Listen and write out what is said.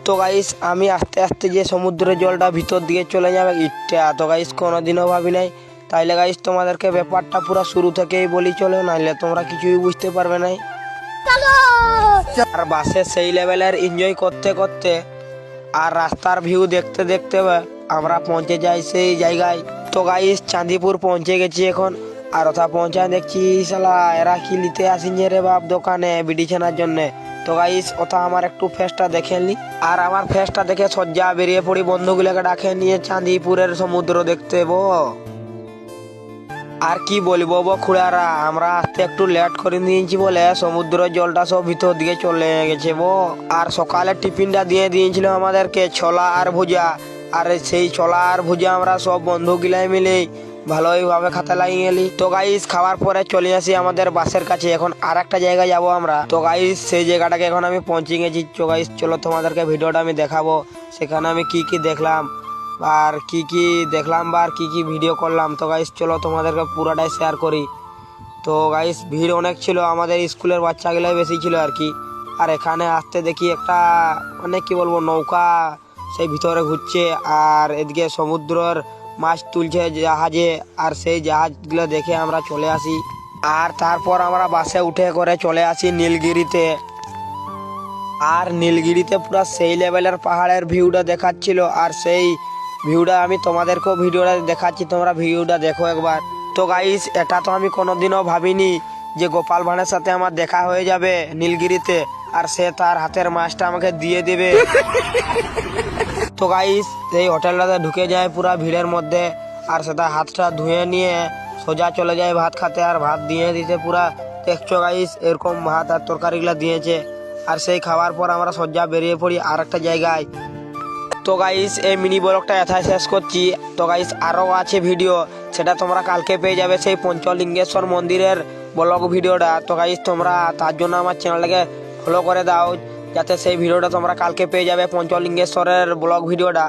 তো গাইস আমি আস্তে আস্তে যে সমুদ্রের জলটা ভিতর দিকে চলে যাবে ইটটা তো গাইস কোনোদিনও ভাবি নাই। তাইলে গাইস তোমাদেরকে ব্যাপারটা পুরো শুরু থেকেই বলি চলো, নাইলে তোমরা কিছুই বুঝতে পারবে নাই। আর বাসে সেই লেভেলের এনজয় করতে করতে আর রাস্তার ভিউ দেখতে দেখতে আমরা পৌঁছে যাই সেই জায়গায়। তো গাইস চাঁদিপুর পৌঁছে গেছি এখন। আর ওটা পৌঁছায় দেখছি শালা এরা কি নিতে আসিনি রে বাপ দোকানে বিডি ছানার জন্যে। তো গাইস ওটা আমার একটু ফেসটা দেখে নি, আর আমার ফেসটা দেখে সজ্জা বেরিয়ে পড়ি বন্ধুগুলোকে ডাকে নিয়ে চাঁদিপুরের সমুদ্র দেখতে আর কি বলবো খুড়ারা, আমরা আসতে একটু লেট করে নিয়েছি বলে সমুদ্রের জলটা সব ভিতর দিকে চলে গেছে আর সকালে টিফিনটা দিয়ে দিয়েছিল আমাদেরকে ছোলা আর ভুজা। আর সেই ছোলা আর ভুজা আমরা সব বন্ধু গিলাই মিলে ভালোই ভাবে খাতে লাগিয়ে গেলি। তো গাইস খাওয়ার পরে চলে আসি আমাদের বাসের কাছে, এখন আর একটা জায়গায় যাবো আমরা। তো গাইস সেই জায়গাটাকে এখন আমি পৌঁছে গেছি। তো গাইস চলো তোমাদেরকে ভিডিওটা আমি দেখাবো সেখানে আমি কি কি দেখলাম আর কি কি দেখলাম বা কি কি ভিডিও করলাম। তো গাইস চলো তোমাদেরকে পুরোটাই শেয়ার করি। তো গাইস ভিড় অনেক ছিল, আমাদের স্কুলের বাচ্চাগুলাই বেশি ছিল আর কি। আর এখানে আসতে দেখি একটা অনেক কি বলবো নৌকা সেই ভিতরে ঘুরছে, আর এদিকে সমুদ্রের মাছ তুলছে জাহাজে। আর সেই জাহাজগুলো দেখে আমরা চলে আসি। আর তারপর আমরা বাসে উঠে করে চলে আসি নীলগিরিতে। আর নীলগিরিতে পুরো সেই লেভেলের পাহাড়ের ভিউটা দেখাচ্ছিল, আর সেই ভিউটা আমি তোমাদেরকেও ভিডিওটা দেখাচ্ছি, তোমরা ভিডিওটা দেখো একবার। তো গাইস এটা তো আমি কোনোদিনও ভাবিনি যে গোপাল ভাঁড়ের সাথে আমার দেখা হয়ে যাবে নীলগিরিতে, আর সে তার হাতের মাছটা আমাকে দিয়ে দেবে। তো গাইস এই হোটেলটাতে ঢুকে যায় পুরা ভিড়ের মধ্যে, আর সেটা হাতটা ধুয়ে নিয়ে সোজা চলে যায় ভাত খাতে। আর ভাত দিয়ে দিতে পুরা দেখছো গাইস এরকম ভাত আর তরকারিগুলা দিয়েছে। আর সেই খাওয়ার পর আমরা সোজা বেরিয়ে পড়ি আর একটা জায়গায়। তো গাইস এই মিনি ব্লগটা এথায় শেষ করছি। তো গাইস আরও আছে ভিডিও, সেটা তোমরা কালকে পেয়ে যাবে সেই পঞ্চলিঙ্গেশ্বর মন্দিরের ব্লগ ভিডিওটা। তো গাইস তোমরা তার জন্য আমার চ্যানেলটাকে ফলো করে দাও, যাতে সেই ভিডিওটা তোমরা কালকে পেয়ে যাবে পঞ্চলিঙ্গেশ্বরের ব্লগ ভিডিওটা।